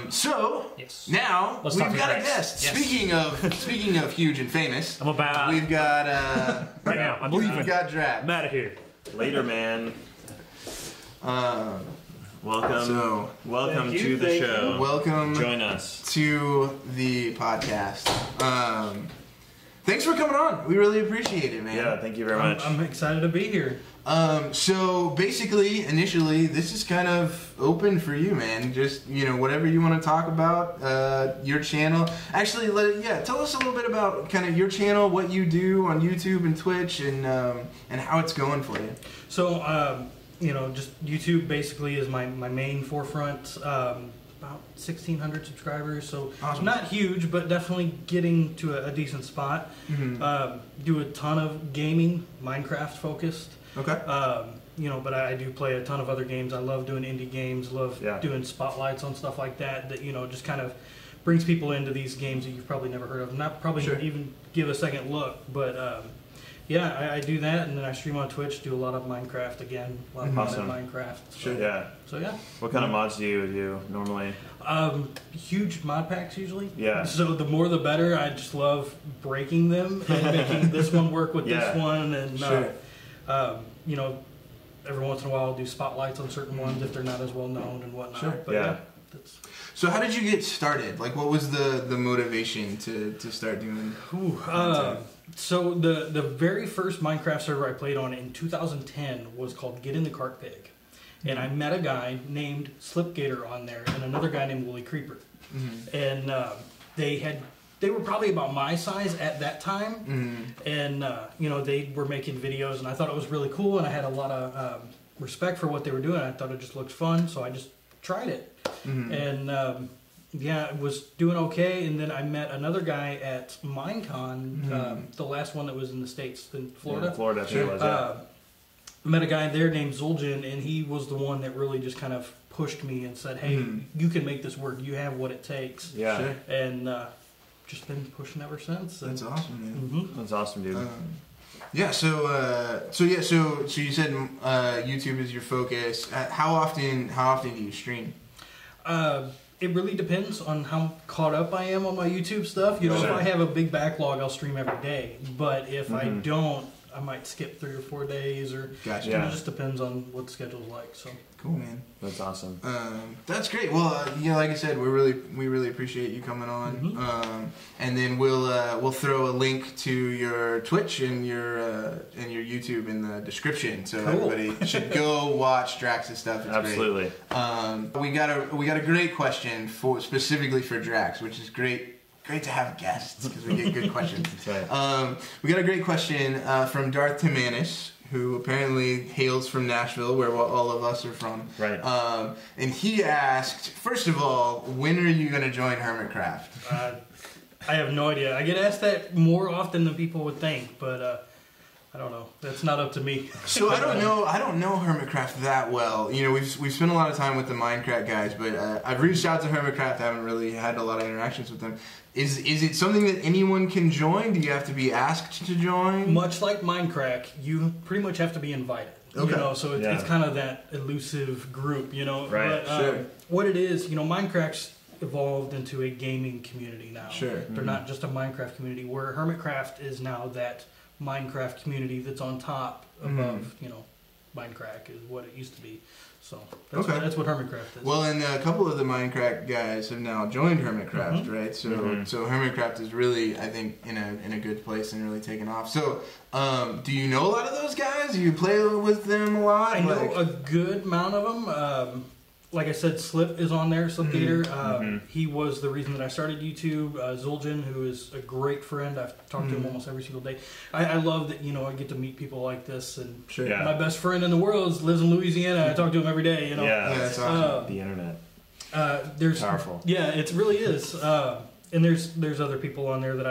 So yes. now Let's we've talk to got a Draax. guest. Yes. Speaking of huge and famous, I'm about we've got right now. I'm leaving. we've got Draax. I'm out of here. Later, man. Welcome Thank to you, the thank show. Welcome Join us. to the podcast. Thanks for coming on. We really appreciate it, man. Yeah, thank you very much. I'm excited to be here. So basically, initially, this is kind of open for you, man. Just, whatever you want to talk about, your channel. Actually, tell us a little bit about kind of your channel, what you do on YouTube and Twitch, and how it's going for you. So, just YouTube basically is my main forefront. About 1,600 subscribers, so awesome. Not huge, but definitely getting to a decent spot. Mm-hmm. Do a ton of gaming, Minecraft focused. Okay. But I do play a ton of other games. I love doing indie games, love Yeah. doing spotlights on stuff like that, just kind of brings people into these games that you've probably never heard of. Not probably Sure. even give a second look, but I do that, and then I stream on Twitch, do a lot of Minecraft again, a lot of Awesome. Minecraft. Sure. Yeah. So yeah. What kind of mods do you do normally? Huge mod packs usually. Yeah. So the more the better. I just love breaking them and making this one work with Yeah. this one, and Sure. every once in a while I'll do spotlights on certain ones if they're not as well known and whatnot. Sure. But Yeah. that's. So how did you get started? Like, what was the motivation to start doing? So the very first Minecraft server I played on in 2010 was called Get in the Cart Pig. And I met a guy named Slipgator on there and another guy named Wooly Creeper. Mm-hmm. And they were probably about my size at that time. Mm-hmm. And, they were making videos and I thought it was really cool and I had a lot of respect for what they were doing. I thought it just looked fun, so I just tried it. Mm-hmm. And, it was doing okay, and then I met another guy at Minecon, the last one that was in the States, in Florida. Yeah, Florida, I think it was, yeah. Met a guy there named Zul'jin, and he was the one that really just kind of pushed me and said, hey, you can make this work, you have what it takes. Yeah. Sure. And just been pushing ever since. That's awesome, man. Mm-hmm. That's awesome, dude. So you said YouTube is your focus. How often do you stream? It really depends on how caught up I am on my YouTube stuff. Sure. If I have a big backlog, I'll stream every day. But if I don't, I might skip 3 or 4 days, or Gotcha. Yeah. it just depends on what the schedule's like. So Cool, man. That's awesome. That's great. Well, like I said, we really appreciate you coming on. And then we'll throw a link to your Twitch and your YouTube in the description, so everybody should go watch Draax's stuff. It's Absolutely. great. We got a great question specifically for Draax, which is great. Great to have guests because we get good questions. That's right. We got a great question from Darth Timanis, who apparently hails from Nashville, where all of us are from. Right. And he asked, first of all, when are you going to join Hermitcraft? I have no idea. I get asked that more often than people would think, but I don't know. That's not up to me. So I don't know Hermitcraft that well. We've spent a lot of time with the Minecraft guys, but I've reached out to Hermitcraft. I haven't really had a lot of interactions with them. Is it something that anyone can join? Do you have to be asked to join? Much like Minecraft, you pretty much have to be invited. Okay. So it's kind of that elusive group, Right. But, Sure. What it is, Minecraft's evolved into a gaming community now. Sure. They're not just a Minecraft community, where Hermitcraft is now that Minecraft community that's on top above, Minecraft is what it used to be. So that's what Hermitcraft is. Well, and a couple of the Minecraft guys have now joined Hermitcraft, right? So so Hermitcraft is really, I think, in a good place and really taken off. So, do you know a lot of those guys? Do you play with them a lot? I know a good amount of them. Like I said, Slip is on there, Slipgator. He was the reason that I started YouTube. Zul'jin, who is a great friend. I've talked to him almost every single day. I love that, I get to meet people like this. And Sure. Yeah. my best friend in the world lives in Louisiana. I talk to him every day, Yeah, that's awesome. the internet. There's Powerful. Yeah, it really is. And there's other people on there that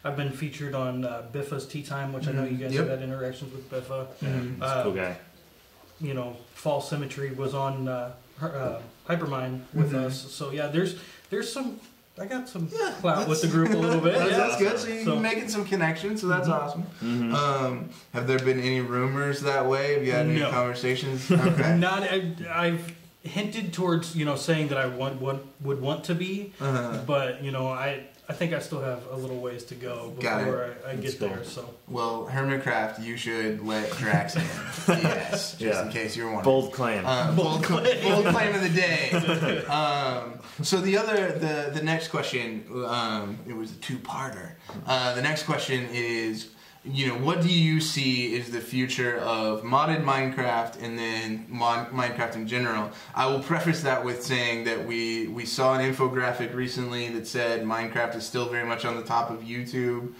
I've been featured on Biffa's Tea Time, which I know you guys have had interactions with Biffa. He's a cool guy. False Symmetry was on Hypermine with us. So yeah, there's some. I got some clout with the group a little bit. That's good. So you're making some connections, so that's awesome. Have there been any rumors that way? Have you had any conversations? Okay. Not. hinted towards saying that I would want to be, but I think I still have a little ways to go before I get there. So, well, Hermitcraft, you should let Draax in. Yes, just in case you're wondering. Bold claim. Bold claim of the day. So the next question, it was a two-parter. The next question is, what do you see is the future of modded Minecraft and then Minecraft in general? I will preface that with saying that we saw an infographic recently that said Minecraft is still very much on the top of YouTube,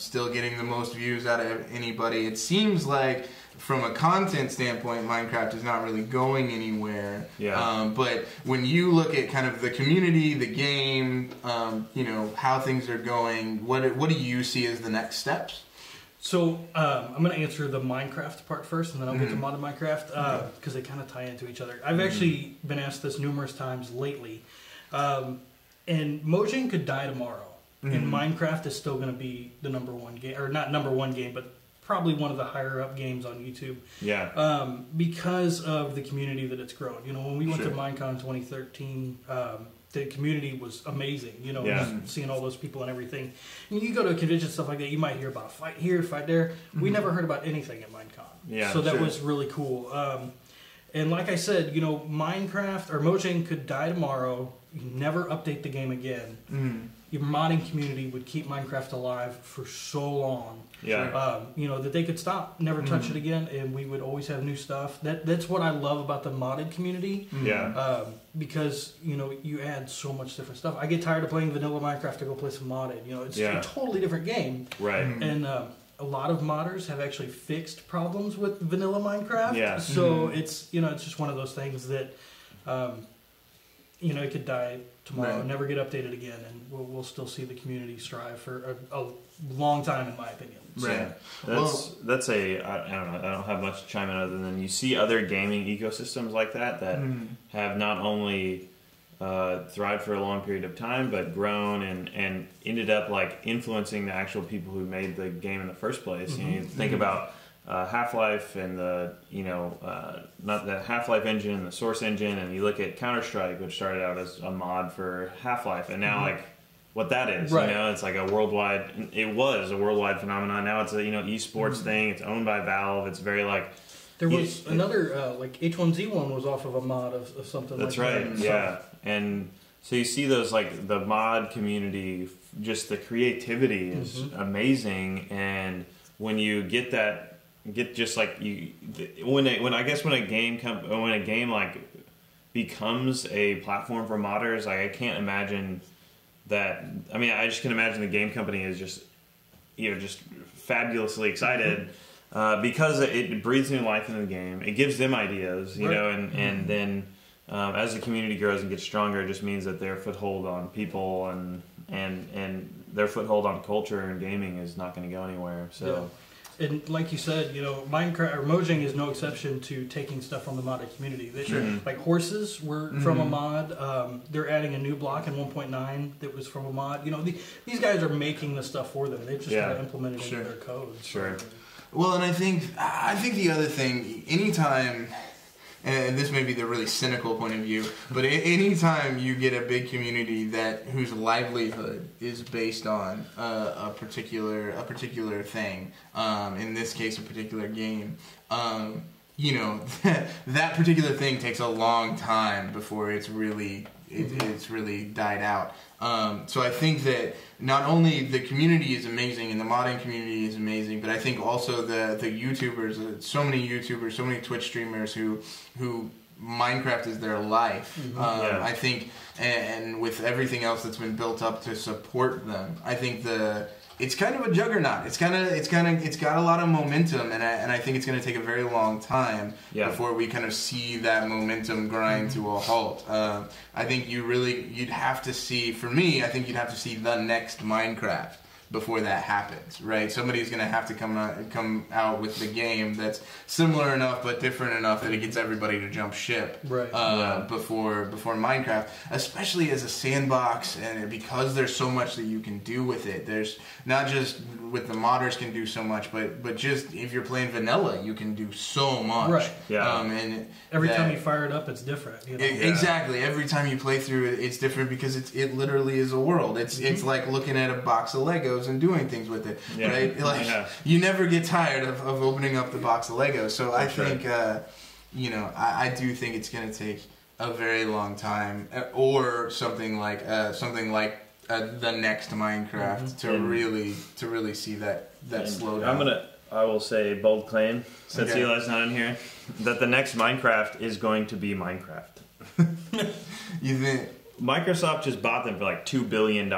still getting the most views out of anybody. It seems like from a content standpoint, Minecraft is not really going anywhere. Yeah. But when you look at kind of the community, the game, how things are going, what do you see as the next steps? So I'm going to answer the Minecraft part first, and then I'll get to modded Minecraft, because they kind of tie into each other. I've actually been asked this numerous times lately. And Mojang could die tomorrow, and Minecraft is still going to be the number one game, or not number one game, but probably one of the higher up games on YouTube. Yeah. Because of the community that it's grown. When we went to Minecon 2013, the community was amazing. Seeing all those people and everything. And you go to a convention, stuff like that, you might hear about fight here, fight there. We never heard about anything at Minecon. Yeah, so that was really cool. And like I said, Minecraft or Mojang could die tomorrow. You never update the game again. Your modding community would keep Minecraft alive for so long. Yeah. That they could stop, never touch it again, and we would always have new stuff. That's what I love about the modded community. Yeah. Because you add so much different stuff. I get tired of playing vanilla Minecraft to go play some modded. It's a totally different game. Right. And a lot of modders have actually fixed problems with vanilla Minecraft. Yeah. So it's it's just one of those things that it could die tomorrow, never get updated again, and we'll still see the community strive for a long time, in my opinion. Right. That's I don't know. I don't have much to chime in other than you see other gaming ecosystems like that have not only thrived for a long period of time, but grown and ended up like influencing the actual people who made the game in the first place. You think about Half-Life and the not the Half-Life engine and the Source engine, and you look at Counter-Strike, which started out as a mod for Half-Life, and now like what that is, it's like a worldwide. It was a worldwide phenomenon. Now it's a esports thing. It's owned by Valve. It's very like. There was another like H1Z1 was off of a mod of something. That's like right. That. Yeah, and so you see those like the mod community. Just the creativity is amazing, and when you get that. Just like when a game like becomes a platform for modders, like I can't imagine that. I mean, I just can imagine the game company is just just fabulously excited because it breathes new life into the game. It gives them ideas, and then as the community grows and gets stronger, it just means that their foothold on people and their foothold on culture and gaming is not going to go anywhere. So. Yeah. And like you said, Minecraft or Mojang is no exception to taking stuff from the modded community. Like horses were from a mod. They're adding a new block in 1.9 that was from a mod. These guys are making the stuff for them. They've just got to implement it into their code. Sure. Well, and I think the other thing, anytime. And this may be the really cynical point of view, but anytime you get a big community whose livelihood is based on a particular thing, in this case a particular game, that particular thing takes a long time before it's really died out. So I think that not only the community is amazing and the modding community is amazing, but I think also the YouTubers, so many YouTubers, so many Twitch streamers who Minecraft is their life. I think, and with everything else that's been built up to support them, I think it's kind of a juggernaut. It's got a lot of momentum, and I think it's going to take a very long time before we kind of see that momentum grind to a halt. I think you'd have to see. For me, I think you'd have to see the next Minecraft before that happens, right? Somebody's going to have to come out with the game that's similar enough but different enough that it gets everybody to jump ship before Minecraft, especially as a sandbox, and because there's so much that you can do with it. There's not just with the modders can do so much, but just if you're playing vanilla, you can do so much. Right. Yeah. And every time you fire it up, it's different. You know? Exactly. Every time you play through it, it's different because it literally is a world. It's like looking at a box of Legos and doing things with it, right? Like you never get tired of opening up the box of Legos. So I think, I do think it's going to take a very long time, or something like the next Minecraft to really see that slow down. I will say bold claim, since Eli's not in here, that the next Minecraft is going to be Minecraft. You think? Microsoft just bought them for like $2 billion.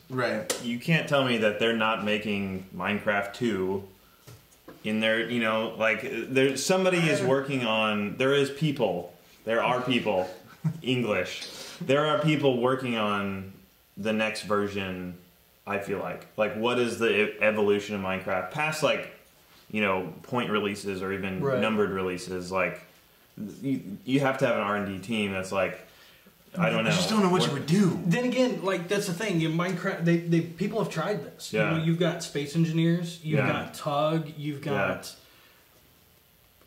Right. You can't tell me that they're not making Minecraft 2 in their, somebody is working on, there are people, English, there are people working on the next version, I feel like. Like, what is the evolution of Minecraft? Past, point releases or even numbered releases, you have to have an R&D team that's I don't know. I just don't know what you would do. Then again, that's the thing. In Minecraft, they people have tried this. Yeah. You've got Space Engineers, you've got Tug, you've got...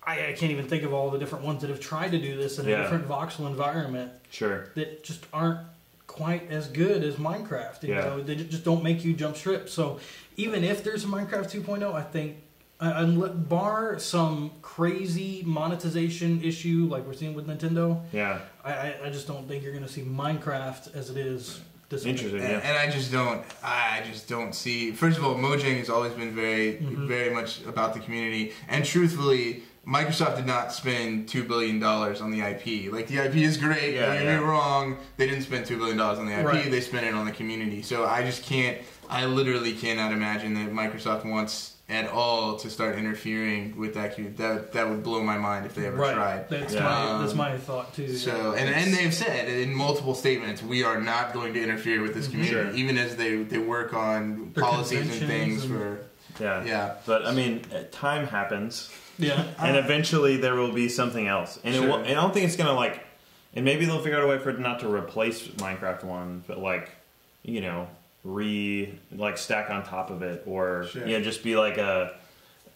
I can't even think of all the different ones that have tried to do this in a different voxel environment. Sure. That just aren't quite as good as Minecraft. You know, they just don't make you jump strip. So even if there's a Minecraft 2.0, I think, bar some crazy monetization issue like we're seeing with Nintendo, I just don't think you're going to see Minecraft as it is. Interesting, and I just don't see. First of all, Mojang has always been very much about the community, and truthfully, Microsoft did not spend $2 billion on the IP. The IP is great. Don't get me wrong. They didn't spend $2 billion on the IP. Right. They spent it on the community. So I literally cannot imagine that Microsoft wants at all to start interfering with that community. That would blow my mind if they ever tried. That's my thought too. So and they've said in multiple statements, we are not going to interfere with this community, even as they work on their policies and things for. But I mean, time happens. Yeah. And eventually there will be something else. And and I don't think it's going to and maybe they'll figure out a way for it not to replace Minecraft 1, but stack on top of it, or just be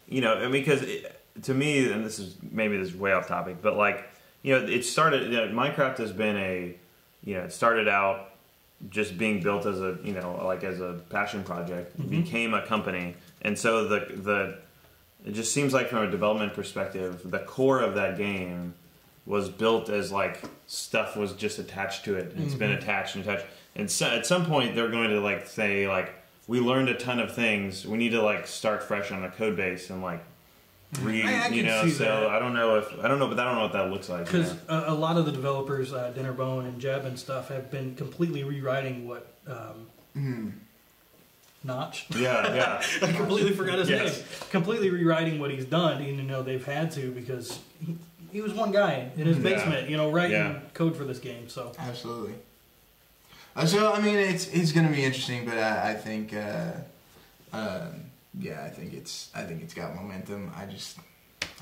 because to me, and this is way off topic, but it started, Minecraft has been it started out just being built as as a passion project, became a company, and so it just seems like from a development perspective, the core of that game was built as stuff was just attached to it. And it's been attached. And so at some point they're going to say we learned a ton of things. We need to start fresh on a code base and read. I don't know, but I don't know what that looks like. Because a lot of the developers, Dinnerbone and Jeb and stuff, have been completely rewriting what. Notch. Yeah. I completely forgot his name. Completely rewriting what he's done, even though they've had to, because he was one guy in his basement, writing code for this game. So absolutely. So I mean, it's going to be interesting, but I think, I think it's got momentum.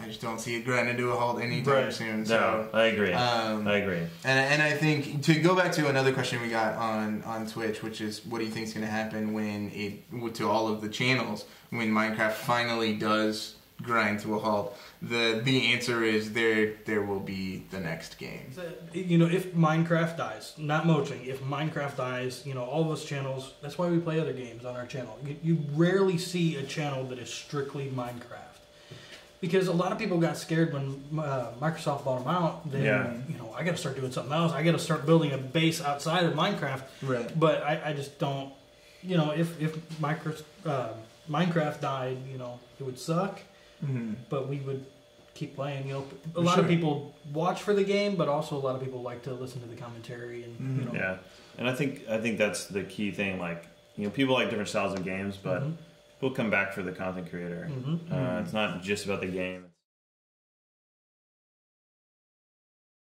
I just don't see it grinding to a halt anytime soon. So, no, I agree. I agree. And I think, to go back to another question we got on Twitch, which is, what do you think is going to happen to all of the channels when Minecraft finally does grind to a halt? The answer is there will be the next game. If Minecraft dies, not Mojang, if Minecraft dies, all of us channels, that's why we play other games on our channel. You rarely see a channel that is strictly Minecraft. Because a lot of people got scared when Microsoft bought them out. Then, I got to start doing something else. I got to start building a base outside of Minecraft. Right. But I just don't. If Minecraft died, it would suck. Mm-hmm. But we would keep playing. A lot of people watch for the game, but also a lot of people like to listen to the commentary and Yeah, and I think that's the key thing. People like different styles of games, but. We'll come back for the content creator. It's not just about the game.